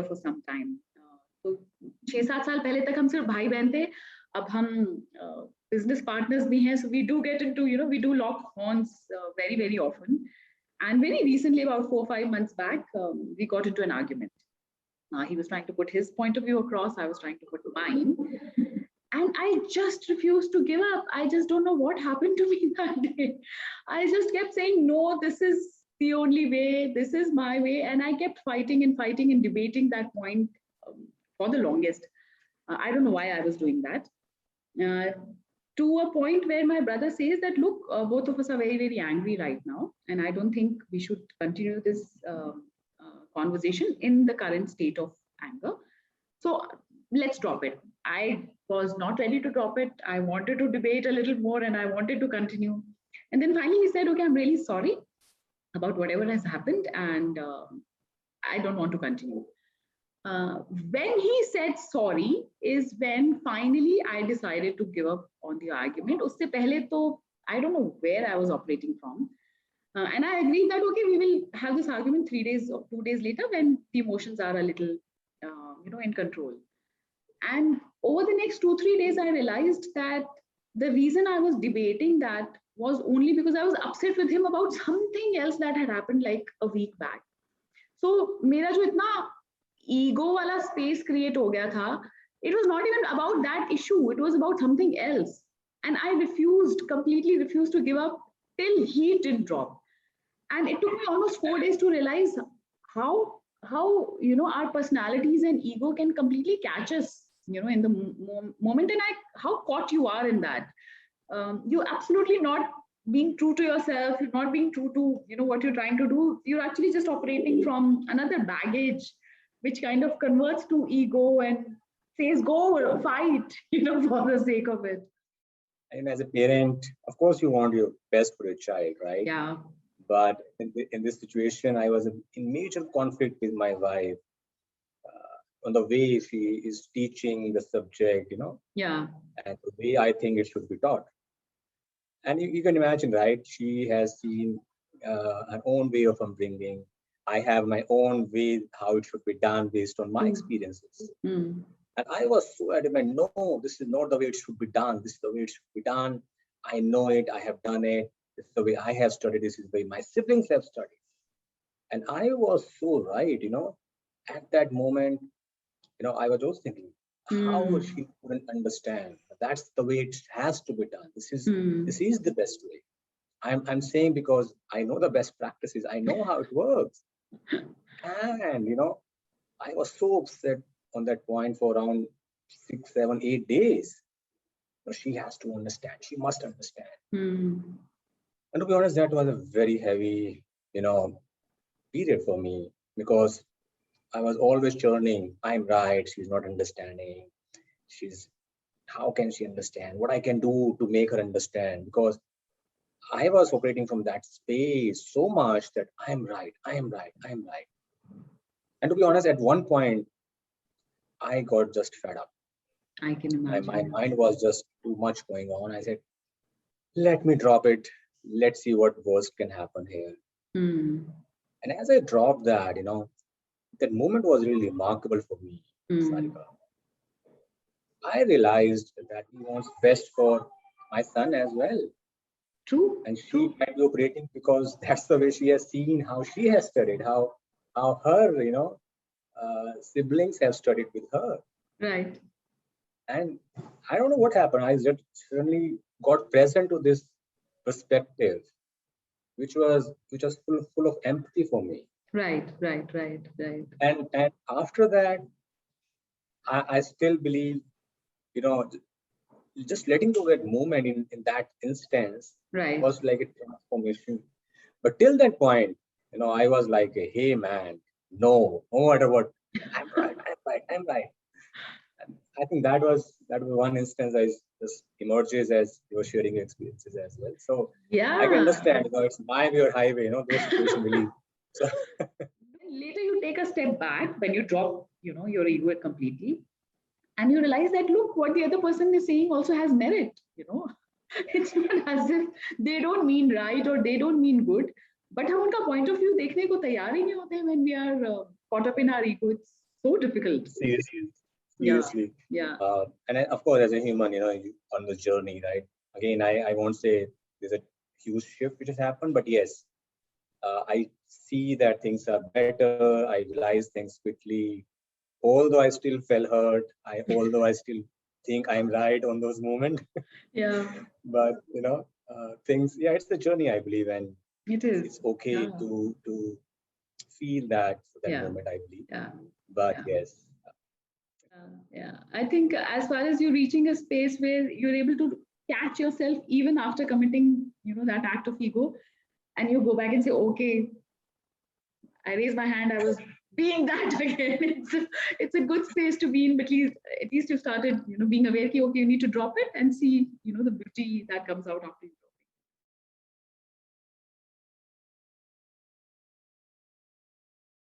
together for some time. तो 6-7 साल पहले तक हम सिर्फ भाई बहन थे, अब हम business partners भी हैं, so we do get into, we do lock horns very, very often. And very recently, about 4-5 months back, we got into an argument. He was trying to put his point of view across, I was trying to put mine. And I just refused to give up. I just don't know what happened to me that day. I just kept saying, no, this is the only way, this is my way. And I kept fighting and debating that point for the longest. I don't know why I was doing that. To a point where my brother says that, look, both of us are very, very angry right now. And I don't think we should continue this conversation in the current state of anger. So let's drop it. I was not ready to drop it. I wanted to debate a little more and I wanted to continue. And then finally he said, okay, I'm really sorry about whatever has happened and I don't want to continue. When he said sorry is when finally I decided to give up on the argument. Usse pehle to, I don't know where I was operating from. And I agreed that, okay, we will have this argument 3 days or 2 days later when the emotions are a little, in control. And over the next 2-3 days, I realized that the reason I was debating that was only because I was upset with him about something else that had happened like a week back. So, mera jo itna ego wala space create ho gaya tha, it was not even about that issue. It was about something else. And I completely refused to give up till he did drop. And it took me almost 4 days to realize how our personalities and ego can completely catch us, in the moment, and how caught you are in that. You're absolutely not being true to yourself. You're not being true to, what you're trying to do. You're actually just operating from another baggage, which kind of converts to ego and says, go fight, for the sake of it. And as a parent, of course, you want your best for your child, right? Yeah. But in this situation, I was in major conflict with my wife on the way she is teaching the subject, Yeah. and the way I think it should be taught. And you can imagine, right? She has seen her own way of upbringing. I have my own way how it should be done based on my experiences. Mm. And I was so adamant, no, this is not the way it should be done. This is the way it should be done. I know it. I have done it. This is the way I have studied. This is the way my siblings have studied. And I was so right, at that moment, I was just thinking, how she couldn't understand. That's the way it has to be done. This is the best way. I'm saying because I know the best practices. I know how it works. And, I was so upset on that point for around 6, 7, 8 days. She has to understand. She must understand. And to be honest, that was a very heavy, period for me because I was always churning. I'm right. She's not understanding. How can she understand? What I can do to make her understand? Because I was operating from that space so much that I'm right. I am right. I am right. And to be honest, at one point, I got just fed up. I can imagine. My mind was just too much going on. I said, let me drop it. Let's see what worst can happen here. And as I dropped that, that moment was really remarkable for me, Sarika. I realized that he wants best for my son as well. True. And she might be operating because that's the way she has seen, how she has studied, how her, siblings have studied with her. Right. And I don't know what happened. I just suddenly got present to this perspective, which was full of empathy for me. Right. And after that, I still believe, just letting go of that moment in that instance was like a transformation. But till that point, I was like, hey man, no matter what, I'm right. And I think that was one instance I just emerges as you're sharing your experiences as well. So yeah, I can understand, it's my way or highway, those situations really. So later you take a step back when you drop, your ego completely. And you realize that, look, what the other person is saying also has merit, It's not as if they don't mean right or they don't mean good. But हम उनका point of view देखने को तैयार ही नहीं होते when we are caught up in our ego. so difficult. Seriously, Yeah, seriously. yeah, Of course, as a human, on the journey, right? Again, I won't say there's a huge shift which has happened, but yes, I see that things are better. I realize things quickly. Although I still felt hurt, although I still think I'm right on those moments, yeah. but things. Yeah, it's the journey, I believe, and It it's is. okay Yeah, to feel that for that yeah, moment, I believe. yeah, But yeah. yes, Yeah, I think as far as you're reaching a space where you're able to catch yourself even after committing, that act of ego, and you go back and say, okay, I raised my hand, I was being that again. It's a good space to be in, but at least you started, being aware, okay, you need to drop it and see, the beauty that comes out after you.